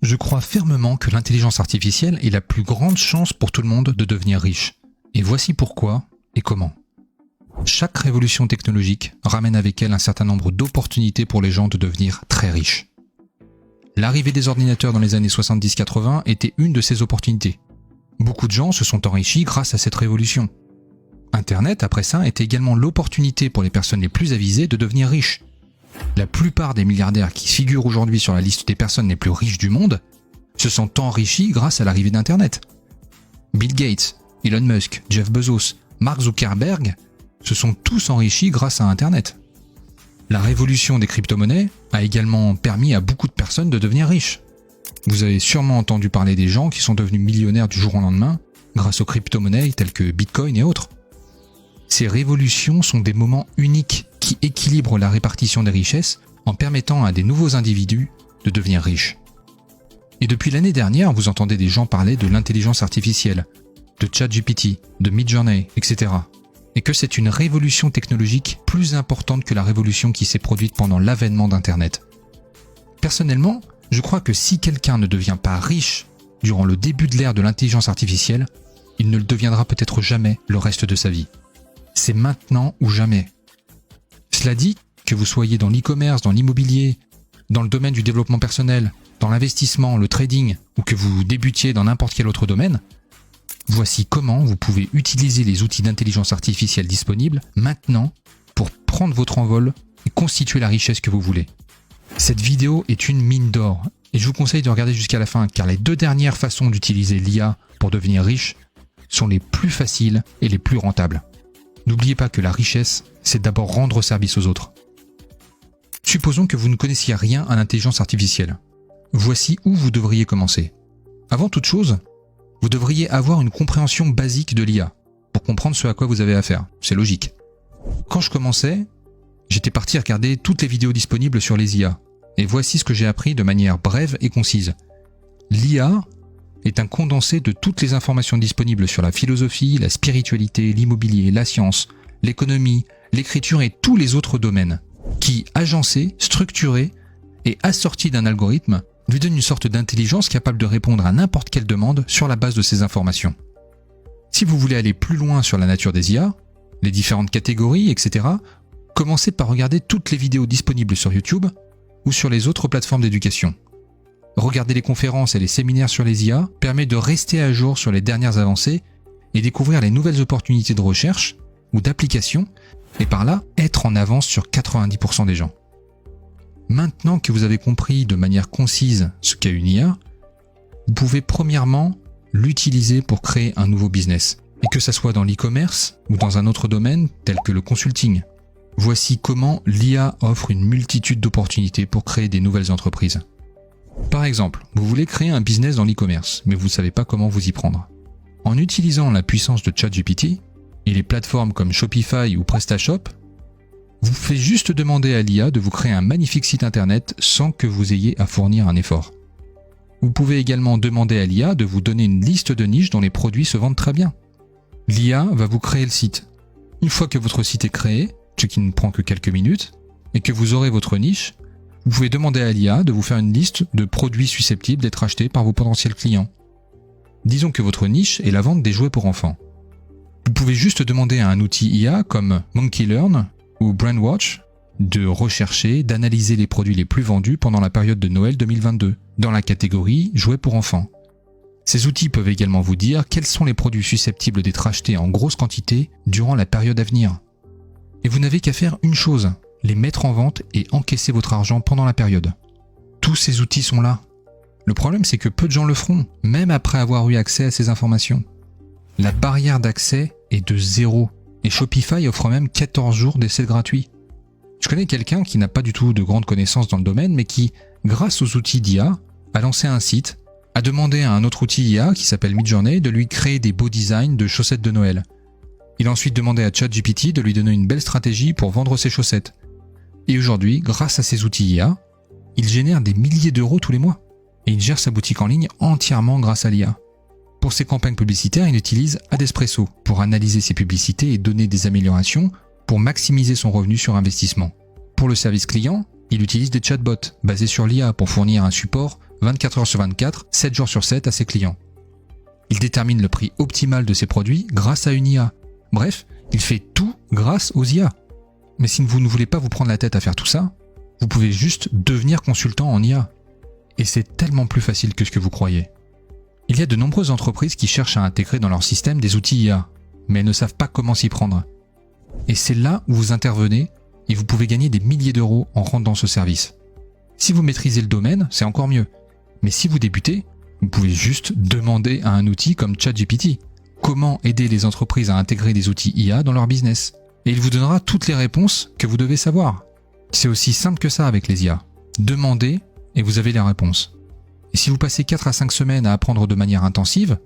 Je crois fermement que l'intelligence artificielle est la plus grande chance pour tout le monde de devenir riche. Et voici pourquoi et comment. Chaque révolution technologique ramène avec elle un certain nombre d'opportunités pour les gens de devenir très riches. L'arrivée des ordinateurs dans les années 70-80 était une de ces opportunités. Beaucoup de gens se sont enrichis grâce à cette révolution. Internet, après ça, était également l'opportunité pour les personnes les plus avisées de devenir riches. La plupart des milliardaires qui figurent aujourd'hui sur la liste des personnes les plus riches du monde se sont enrichis grâce à l'arrivée d'Internet. Bill Gates, Elon Musk, Jeff Bezos, Mark Zuckerberg se sont tous enrichis grâce à Internet. La révolution des crypto-monnaies a également permis à beaucoup de personnes de devenir riches. Vous avez sûrement entendu parler des gens qui sont devenus millionnaires du jour au lendemain grâce aux crypto-monnaies telles que Bitcoin et autres. Ces révolutions sont des moments uniques qui équilibrent la répartition des richesses en permettant à des nouveaux individus de devenir riches. Et depuis l'année dernière, vous entendez des gens parler de l'intelligence artificielle, de ChatGPT, de Midjourney, etc. Et que c'est une révolution technologique plus importante que la révolution qui s'est produite pendant l'avènement d'Internet. Personnellement, je crois que si quelqu'un ne devient pas riche durant le début de l'ère de l'intelligence artificielle, il ne le deviendra peut-être jamais le reste de sa vie. C'est maintenant ou jamais. Cela dit, que vous soyez dans l'e-commerce, dans l'immobilier, dans le domaine du développement personnel, dans l'investissement, le trading, ou que vous débutiez dans n'importe quel autre domaine, voici comment vous pouvez utiliser les outils d'intelligence artificielle disponibles maintenant pour prendre votre envol et constituer la richesse que vous voulez. Cette vidéo est une mine d'or et je vous conseille de regarder jusqu'à la fin car les deux dernières façons d'utiliser l'IA pour devenir riche sont les plus faciles et les plus rentables. N'oubliez pas que la richesse, c'est d'abord rendre service aux autres. Supposons que vous ne connaissiez rien à l'intelligence artificielle. Voici où vous devriez commencer. Avant toute chose, vous devriez avoir une compréhension basique de l'IA pour comprendre ce à quoi vous avez affaire. C'est logique. Quand je commençais, j'étais parti regarder toutes les vidéos disponibles sur les IA. Et voici ce que j'ai appris de manière brève et concise. L'IA est un condensé de toutes les informations disponibles sur la philosophie, la spiritualité, l'immobilier, la science, l'économie, l'écriture et tous les autres domaines, qui, agencés, structurés et assortis d'un algorithme, lui donne une sorte d'intelligence capable de répondre à n'importe quelle demande sur la base de ces informations. Si vous voulez aller plus loin sur la nature des IA, les différentes catégories, etc., commencez par regarder toutes les vidéos disponibles sur YouTube ou sur les autres plateformes d'éducation. Regarder les conférences et les séminaires sur les IA permet de rester à jour sur les dernières avancées et découvrir les nouvelles opportunités de recherche ou d'application et par là être en avance sur 90% des gens. Maintenant que vous avez compris de manière concise ce qu'est une IA, vous pouvez premièrement l'utiliser pour créer un nouveau business. Et que ça soit dans l'e-commerce ou dans un autre domaine tel que le consulting. Voici comment l'IA offre une multitude d'opportunités pour créer des nouvelles entreprises. Par exemple, vous voulez créer un business dans l'e-commerce, mais vous ne savez pas comment vous y prendre. En utilisant la puissance de ChatGPT et les plateformes comme Shopify ou PrestaShop, vous pouvez juste demander à l'IA de vous créer un magnifique site internet sans que vous ayez à fournir un effort. Vous pouvez également demander à l'IA de vous donner une liste de niches dont les produits se vendent très bien. L'IA va vous créer le site. Une fois que votre site est créé, ce qui ne prend que quelques minutes, et que vous aurez votre niche, vous pouvez demander à l'IA de vous faire une liste de produits susceptibles d'être achetés par vos potentiels clients. Disons que votre niche est la vente des jouets pour enfants. Vous pouvez juste demander à un outil IA comme Monkey Learn ou Brandwatch de rechercher, d'analyser les produits les plus vendus pendant la période de Noël 2022, dans la catégorie jouets pour enfants. Ces outils peuvent également vous dire quels sont les produits susceptibles d'être achetés en grosse quantité durant la période à venir. Et vous n'avez qu'à faire une chose, les mettre en vente et encaisser votre argent pendant la période. Tous ces outils sont là. Le problème, c'est que peu de gens le feront, même après avoir eu accès à ces informations. La barrière d'accès est de 0, et Shopify offre même 14 jours d'essai gratuit. Je connais quelqu'un qui n'a pas du tout de grandes connaissances dans le domaine, mais qui, grâce aux outils d'IA, a lancé un site, a demandé à un autre outil IA qui s'appelle Midjourney de lui créer des beaux designs de chaussettes de Noël. Il a ensuite demandé à ChatGPT de lui donner une belle stratégie pour vendre ses chaussettes. Et aujourd'hui, grâce à ces outils IA, il génère des milliers d'euros tous les mois. Et il gère sa boutique en ligne entièrement grâce à l'IA. Pour ses campagnes publicitaires, il utilise Adespresso pour analyser ses publicités et donner des améliorations pour maximiser son revenu sur investissement. Pour le service client, il utilise des chatbots basés sur l'IA pour fournir un support 24 heures sur 24, 7 jours sur 7 à ses clients. Il détermine le prix optimal de ses produits grâce à une IA. Bref, il fait tout grâce aux IA. Mais si vous ne voulez pas vous prendre la tête à faire tout ça, vous pouvez juste devenir consultant en IA. Et c'est tellement plus facile que ce que vous croyez. Il y a de nombreuses entreprises qui cherchent à intégrer dans leur système des outils IA, mais elles ne savent pas comment s'y prendre. Et c'est là où vous intervenez et vous pouvez gagner des milliers d'euros en rendant ce service. Si vous maîtrisez le domaine, c'est encore mieux. Mais si vous débutez, vous pouvez juste demander à un outil comme ChatGPT comment aider les entreprises à intégrer des outils IA dans leur business. Et il vous donnera toutes les réponses que vous devez savoir. C'est aussi simple que ça avec les IA. Demandez et vous avez les réponses. Et si vous passez 4 à 5 semaines à apprendre de manière intensive,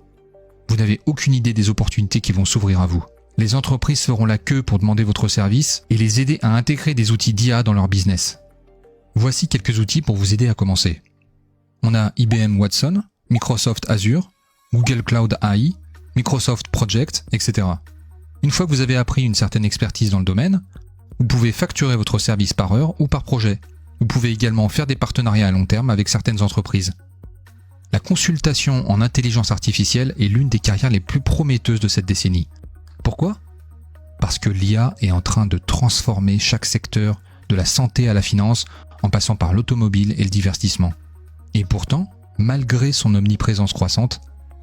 vous n'avez aucune idée des opportunités qui vont s'ouvrir à vous. Les entreprises feront la queue pour demander votre service et les aider à intégrer des outils d'IA dans leur business. Voici quelques outils pour vous aider à commencer. On a IBM Watson, Microsoft Azure, Google Cloud AI, Microsoft Project, etc. Une fois que vous avez appris une certaine expertise dans le domaine, vous pouvez facturer votre service par heure ou par projet. Vous pouvez également faire des partenariats à long terme avec certaines entreprises. La consultation en intelligence artificielle est l'une des carrières les plus prometteuses de cette décennie. Pourquoi ? Parce que l'IA est en train de transformer chaque secteur, de la santé à la finance, en passant par l'automobile et le divertissement. Et pourtant, malgré son omniprésence croissante,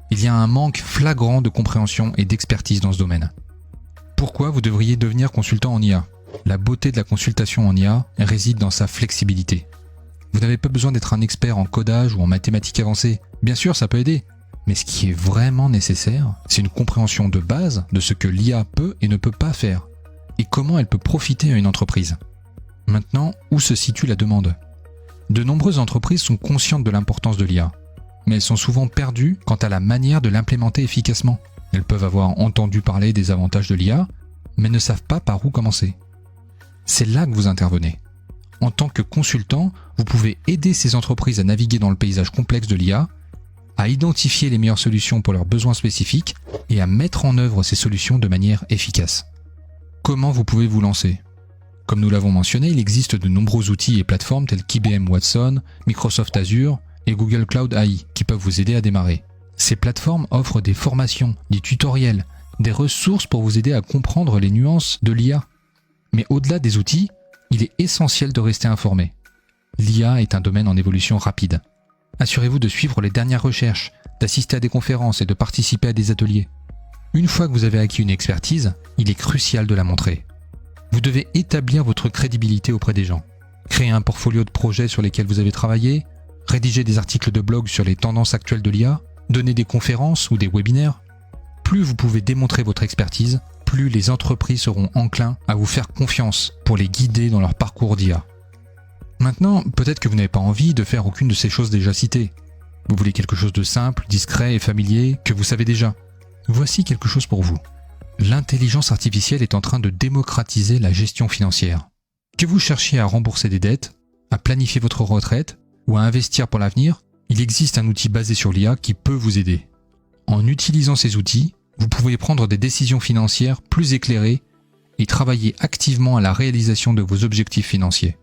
il y a un manque flagrant de compréhension et d'expertise dans ce domaine. Pourquoi vous devriez devenir consultant en IA ? La beauté de la consultation en IA réside dans sa flexibilité. Vous n'avez pas besoin d'être un expert en codage ou en mathématiques avancées. Bien sûr, ça peut aider. Mais ce qui est vraiment nécessaire, c'est une compréhension de base de ce que l'IA peut et ne peut pas faire, et comment elle peut profiter à une entreprise. Maintenant, où se situe la demande ? De nombreuses entreprises sont conscientes de l'importance de l'IA, mais elles sont souvent perdues quant à la manière de l'implémenter efficacement. Elles peuvent avoir entendu parler des avantages de l'IA, mais ne savent pas par où commencer. C'est là que vous intervenez. En tant que consultant, vous pouvez aider ces entreprises à naviguer dans le paysage complexe de l'IA, à identifier les meilleures solutions pour leurs besoins spécifiques et à mettre en œuvre ces solutions de manière efficace. Comment vous pouvez vous lancer ? Comme nous l'avons mentionné, il existe de nombreux outils et plateformes tels qu'IBM Watson, Microsoft Azure et Google Cloud AI qui peuvent vous aider à démarrer. Ces plateformes offrent des formations, des tutoriels, des ressources pour vous aider à comprendre les nuances de l'IA. Mais au-delà des outils, il est essentiel de rester informé. L'IA est un domaine en évolution rapide. Assurez-vous de suivre les dernières recherches, d'assister à des conférences et de participer à des ateliers. Une fois que vous avez acquis une expertise, il est crucial de la montrer. Vous devez établir votre crédibilité auprès des gens. Créer un portfolio de projets sur lesquels vous avez travaillé, rédiger des articles de blog sur les tendances actuelles de l'IA, donner des conférences ou des webinaires. Plus vous pouvez démontrer votre expertise, plus les entreprises seront enclins à vous faire confiance pour les guider dans leur parcours d'IA. Maintenant, peut-être que vous n'avez pas envie de faire aucune de ces choses déjà citées. Vous voulez quelque chose de simple, discret et familier que vous savez déjà. Voici quelque chose pour vous. L'intelligence artificielle est en train de démocratiser la gestion financière. Que vous cherchiez à rembourser des dettes, à planifier votre retraite ou à investir pour l'avenir, il existe un outil basé sur l'IA qui peut vous aider. En utilisant ces outils, vous pouvez prendre des décisions financières plus éclairées et travailler activement à la réalisation de vos objectifs financiers.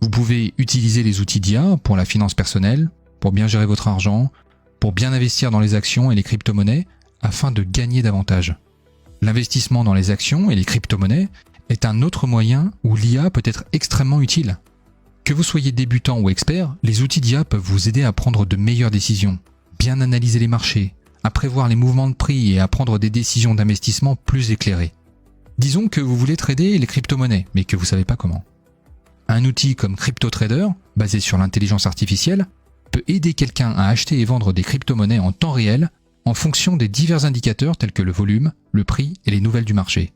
Vous pouvez utiliser les outils d'IA pour la finance personnelle, pour bien gérer votre argent, pour bien investir dans les actions et les crypto-monnaies afin de gagner davantage. L'investissement dans les actions et les crypto-monnaies est un autre moyen où l'IA peut être extrêmement utile. Que vous soyez débutant ou expert, les outils d'IA peuvent vous aider à prendre de meilleures décisions, bien analyser les marchés, à prévoir les mouvements de prix et à prendre des décisions d'investissement plus éclairées. Disons que vous voulez trader les crypto-monnaies, mais que vous ne savez pas comment. Un outil comme CryptoTrader, basé sur l'intelligence artificielle, peut aider quelqu'un à acheter et vendre des crypto-monnaies en temps réel en fonction des divers indicateurs tels que le volume, le prix et les nouvelles du marché.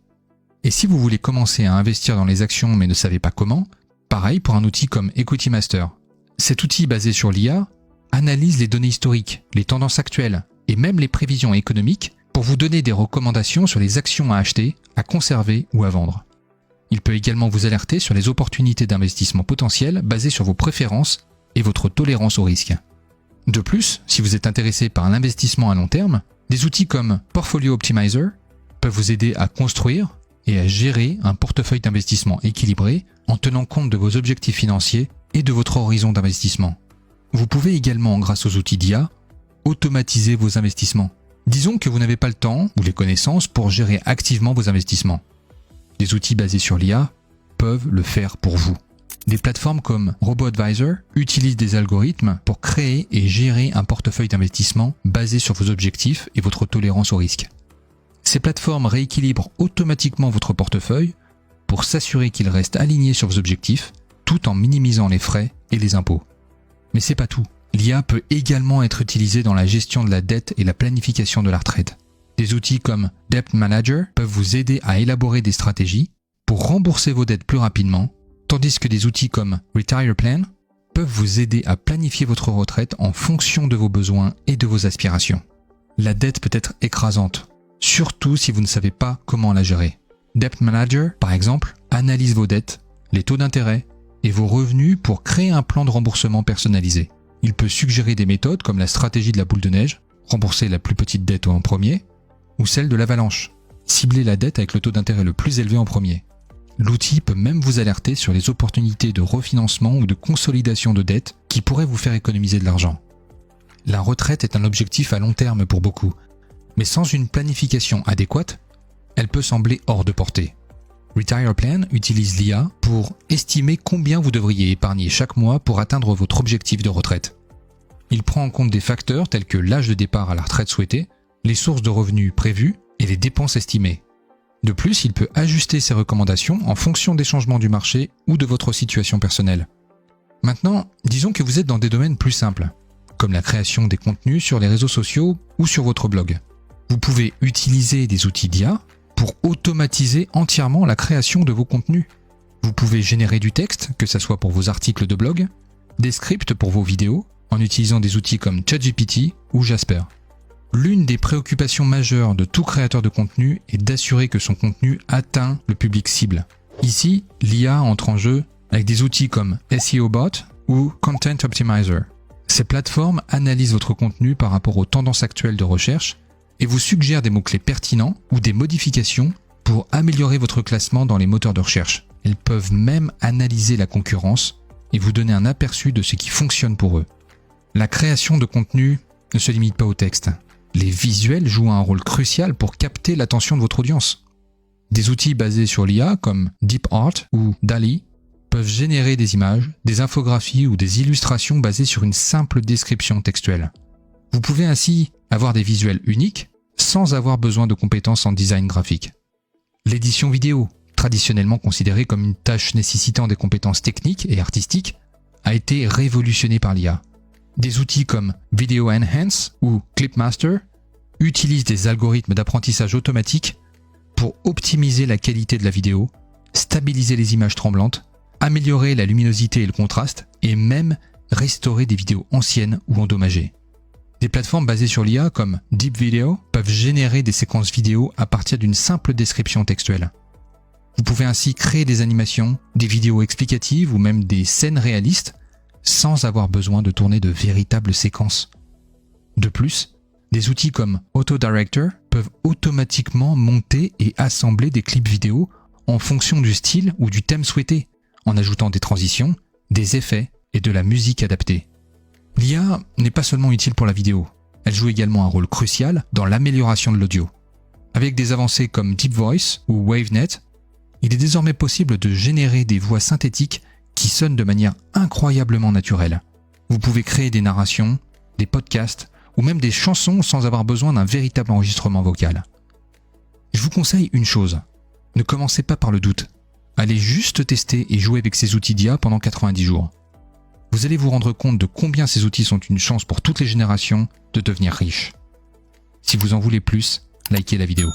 Et si vous voulez commencer à investir dans les actions mais ne savez pas comment, pareil pour un outil comme Equity Master. Cet outil basé sur l'IA analyse les données historiques, les tendances actuelles et même les prévisions économiques pour vous donner des recommandations sur les actions à acheter, à conserver ou à vendre. Il peut également vous alerter sur les opportunités d'investissement potentielles basées sur vos préférences et votre tolérance au risque. De plus, si vous êtes intéressé par l'investissement à long terme, des outils comme Portfolio Optimizer peuvent vous aider à construire et à gérer un portefeuille d'investissement équilibré en tenant compte de vos objectifs financiers et de votre horizon d'investissement. Vous pouvez également, grâce aux outils d'IA, automatiser vos investissements. Disons que vous n'avez pas le temps ou les connaissances pour gérer activement vos investissements. Des outils basés sur l'IA peuvent le faire pour vous. Des plateformes comme RoboAdvisor utilisent des algorithmes pour créer et gérer un portefeuille d'investissement basé sur vos objectifs et votre tolérance au risque. Ces plateformes rééquilibrent automatiquement votre portefeuille pour s'assurer qu'il reste aligné sur vos objectifs tout en minimisant les frais et les impôts. Mais c'est pas tout. L'IA peut également être utilisée dans la gestion de la dette et la planification de la retraite. Des outils comme Debt Manager peuvent vous aider à élaborer des stratégies pour rembourser vos dettes plus rapidement, tandis que des outils comme Retire Plan peuvent vous aider à planifier votre retraite en fonction de vos besoins et de vos aspirations. La dette peut être écrasante, surtout si vous ne savez pas comment la gérer. Debt Manager, par exemple, analyse vos dettes, les taux d'intérêt et vos revenus pour créer un plan de remboursement personnalisé. Il peut suggérer des méthodes comme la stratégie de la boule de neige, rembourser la plus petite dette en premier, ou celle de l'avalanche, cibler la dette avec le taux d'intérêt le plus élevé en premier. L'outil peut même vous alerter sur les opportunités de refinancement ou de consolidation de dettes qui pourraient vous faire économiser de l'argent. La retraite est un objectif à long terme pour beaucoup, mais sans une planification adéquate, elle peut sembler hors de portée. Retire Plan utilise l'IA pour estimer combien vous devriez épargner chaque mois pour atteindre votre objectif de retraite. Il prend en compte des facteurs tels que l'âge de départ à la retraite souhaitée, les sources de revenus prévues et les dépenses estimées. De plus, il peut ajuster ses recommandations en fonction des changements du marché ou de votre situation personnelle. Maintenant, disons que vous êtes dans des domaines plus simples, comme la création des contenus sur les réseaux sociaux ou sur votre blog. Vous pouvez utiliser des outils d'IA pour automatiser entièrement la création de vos contenus. Vous pouvez générer du texte, que ce soit pour vos articles de blog, des scripts pour vos vidéos, en utilisant des outils comme ChatGPT ou Jasper. L'une des préoccupations majeures de tout créateur de contenu est d'assurer que son contenu atteint le public cible. Ici, l'IA entre en jeu avec des outils comme SEObot ou Content Optimizer. Ces plateformes analysent votre contenu par rapport aux tendances actuelles de recherche et vous suggèrent des mots-clés pertinents ou des modifications pour améliorer votre classement dans les moteurs de recherche. Elles peuvent même analyser la concurrence et vous donner un aperçu de ce qui fonctionne pour eux. La création de contenu ne se limite pas au texte. Les visuels jouent un rôle crucial pour capter l'attention de votre audience. Des outils basés sur l'IA comme DeepArt ou DALL-E peuvent générer des images, des infographies ou des illustrations basées sur une simple description textuelle. Vous pouvez ainsi avoir des visuels uniques sans avoir besoin de compétences en design graphique. L'édition vidéo, traditionnellement considérée comme une tâche nécessitant des compétences techniques et artistiques, a été révolutionnée par l'IA. Des outils comme Video Enhance ou Clipmaster utilisent des algorithmes d'apprentissage automatique pour optimiser la qualité de la vidéo, stabiliser les images tremblantes, améliorer la luminosité et le contraste, et même restaurer des vidéos anciennes ou endommagées. Des plateformes basées sur l'IA comme Deep Video peuvent générer des séquences vidéo à partir d'une simple description textuelle. Vous pouvez ainsi créer des animations, des vidéos explicatives ou même des scènes réalistes sans avoir besoin de tourner de véritables séquences. De plus, des outils comme AutoDirector peuvent automatiquement monter et assembler des clips vidéo en fonction du style ou du thème souhaité, en ajoutant des transitions, des effets et de la musique adaptée. L'IA n'est pas seulement utile pour la vidéo, elle joue également un rôle crucial dans l'amélioration de l'audio. Avec des avancées comme Deep Voice ou WaveNet, il est désormais possible de générer des voix synthétiques qui sonnent de manière incroyablement naturelle. Vous pouvez créer des narrations, des podcasts ou même des chansons sans avoir besoin d'un véritable enregistrement vocal. Je vous conseille une chose, ne commencez pas par le doute. Allez juste tester et jouer avec ces outils d'IA pendant 90 jours. Vous allez vous rendre compte de combien ces outils sont une chance pour toutes les générations de devenir riches. Si vous en voulez plus, likez la vidéo.